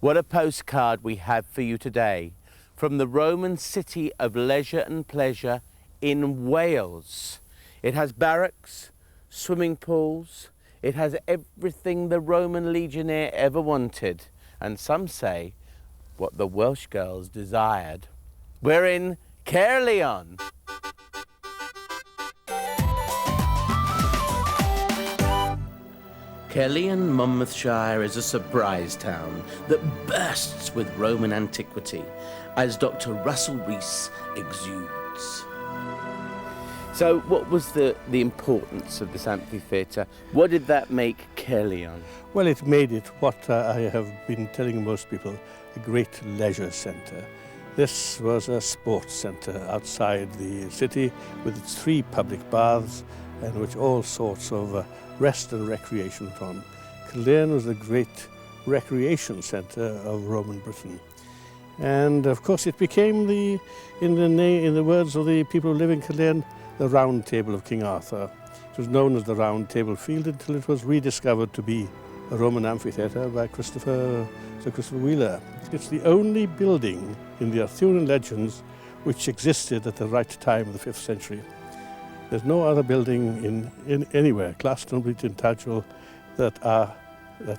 What a postcard we have for you today from the Roman city of leisure and pleasure in Wales. It has barracks, swimming pools, it has everything the Roman legionnaire ever wanted, and some say what the Welsh girls desired. We're in Carleon. Carleon, Monmouthshire is a surprise town that bursts with Roman antiquity, as Dr. Russell Rees exudes. So what was the importance of this amphitheatre? What did that make Carleon? Well, it made it what I have been telling most people, a great leisure centre. This was a sports centre outside the city with its 3 public baths in which all sorts of rest and recreation from. Carleon was a great recreation centre of Roman Britain. And of course it became, in the words of the people who live in Carleon, the Round Table of King Arthur. It was known as the Round Table Field until it was rediscovered to be a Roman amphitheatre by Sir Christopher Wheeler. It's the only building in the Arthurian legends which existed at the right time of the 5th century. There's no other building in anywhere, Glastonbury, Tintagel, that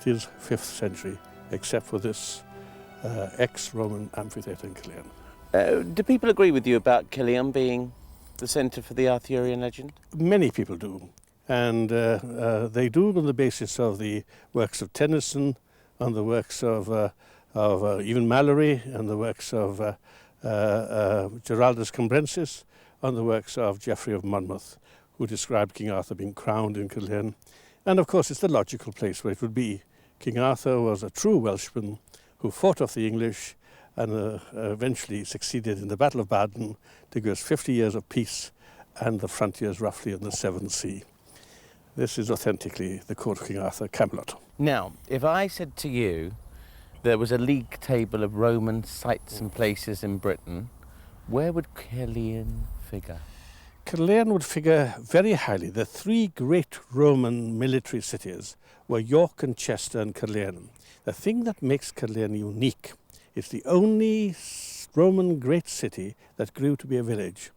is 5th century, except for this ex-Roman amphitheatre in Carleon. Do people agree with you about Carleon being the centre for the Arthurian legend? Many people do, and they do on the basis of the works of Tennyson, on the works of even Malory, and the works of Giraldus Cambrensis, on the works of Geoffrey of Monmouth, who described King Arthur being crowned in Carleon. And of course it's the logical place where it would be. King Arthur was a true Welshman who fought off the English and eventually succeeded in the Battle of Badon to give us 50 years of peace and the frontiers roughly in the Severn Sea. This is authentically the court of King Arthur, Camelot. Now, if I said to you there was a league table of Roman sites and places in Britain, where would Carleon figure? Carleon would figure very highly. The 3 great Roman military cities were York and Chester and Carleon. The thing that makes Carleon unique, it's the only Roman great city that grew to be a village.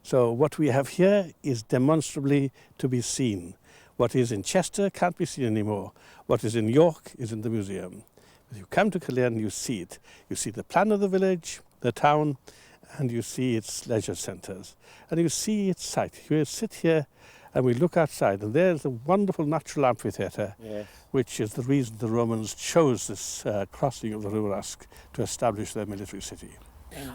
So what we have here is demonstrably to be seen. What is in Chester can't be seen anymore. What is in York is in the museum. If you come to Carleon, you see it. You see the plan of the village, the town, and you see its leisure centres. And you see its site. You sit here and we look outside, and there's a wonderful natural amphitheatre, yes, which is the reason the Romans chose this crossing of the River Usk to establish their military city.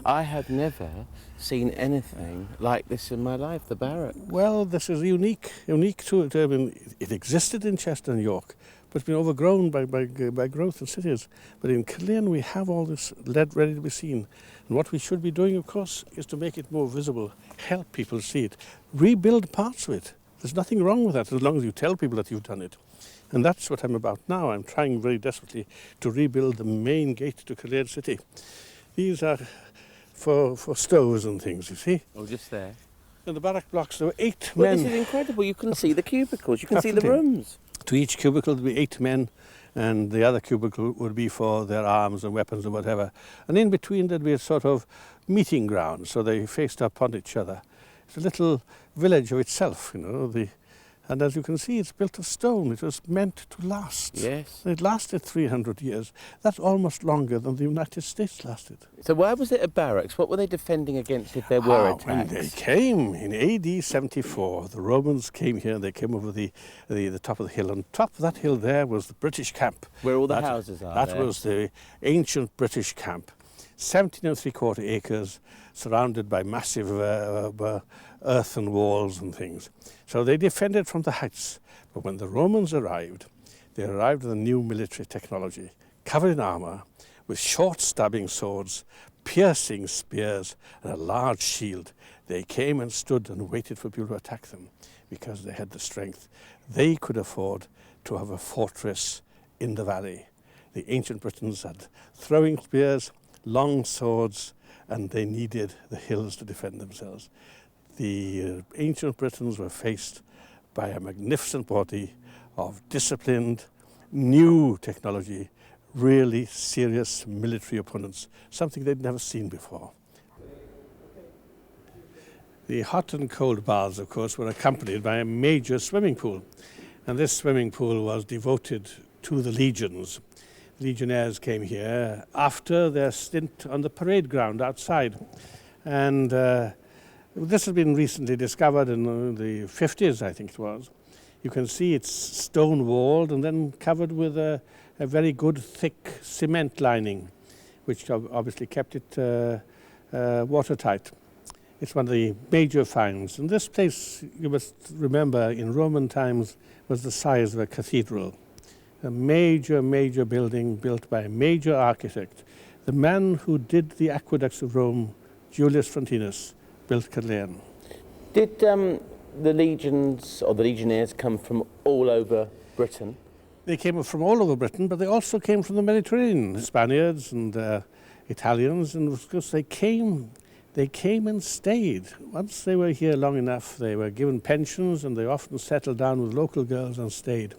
I have never seen anything like this in my life, the barracks. Well, this is unique to it. I mean, it existed in Chester and York, but it's been overgrown by growth in cities. But in Carleon we have all this ready to be seen. And what we should be doing, of course, is to make it more visible, help people see it, rebuild parts of it. There's nothing wrong with that as long as you tell people that you've done it. And that's what I'm about now. I'm trying very desperately to rebuild the main gate to Carleon city. These are for stoves and things, you see. Oh, just there. In the barrack blocks there were 8 men. This is incredible. You can see the cubicles, you can see the rooms. To each cubicle there would be 8 men, and the other cubicle would be for their arms and weapons and whatever. And in between there'd be a sort of meeting ground, so they faced upon each other. It's a little village of itself, you know. And as you can see, it's built of stone. It was meant to last. Yes. And it lasted 300 years. That's almost longer than the United States lasted. So why was it a barracks? What were they defending against if there were attacks? When they came in AD 74, the Romans came here and they came over the top of the hill. On top of that hill there was the British camp. Where all the houses are. That was the ancient British camp. 17 3/4 acres, surrounded by massive earthen walls and things. So they defended from the heights. But when the Romans arrived, they arrived with a new military technology, covered in armour, with short stabbing swords, piercing spears, and a large shield. They came and stood and waited for people to attack them because they had the strength. They could afford to have a fortress in the valley. The ancient Britons had throwing spears, long swords, and they needed the hills to defend themselves. The ancient Britons were faced by a magnificent body of disciplined, new technology, really serious military opponents, something they'd never seen before. The hot and cold baths, of course, were accompanied by a major swimming pool. And this swimming pool was devoted to the legions. Legionnaires came here after their stint on the parade ground outside. And this has been recently discovered in the 50s, I think it was. You can see it's stone-walled and then covered with a very good thick cement lining, which obviously kept it watertight. It's one of the major finds. And this place, you must remember, in Roman times was the size of a cathedral. A major, major building built by a major architect. The man who did the aqueducts of Rome, Julius Frontinus, built Carleon. Did the legions or the legionnaires come from all over Britain? They came from all over Britain, but they also came from the Mediterranean. Spaniards and Italians, and of course they came and stayed. Once they were here long enough, they were given pensions and they often settled down with local girls and stayed.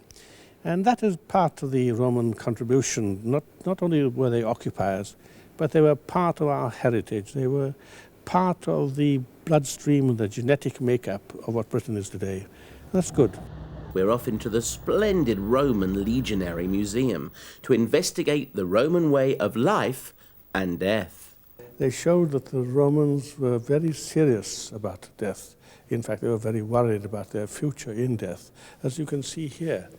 And that is part of the Roman contribution. Not only were they occupiers, but they were part of our heritage. They were part of the bloodstream and the genetic makeup of what Britain is today. That's good. We're off into the splendid Roman Legionary Museum to investigate the Roman way of life and death. They showed that the Romans were very serious about death. In fact, they were very worried about their future in death, as you can see here.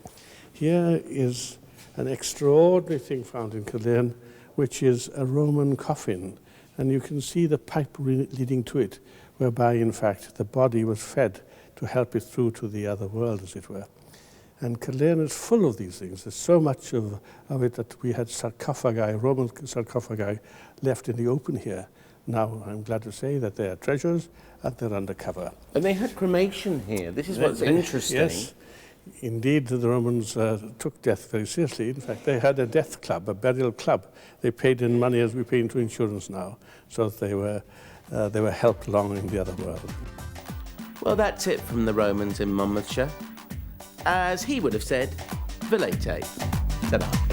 Here is an extraordinary thing found in Carleon, which is a Roman coffin. And you can see the pipe leading to it, whereby, in fact, the body was fed to help it through to the other world, as it were. And Carleon is full of these things. There's so much of it that we had sarcophagi, Roman sarcophagi, left in the open here. Now, I'm glad to say that they are treasures and they're undercover. And they had cremation here. This is what's interesting. Yes. Indeed, the Romans took death very seriously. In fact, they had a death club, a burial club. They paid in money as we pay into insurance now, so that they were helped along in the other world. Well, that's it from the Romans in Monmouthshire. As he would have said, Velete. Ta-da.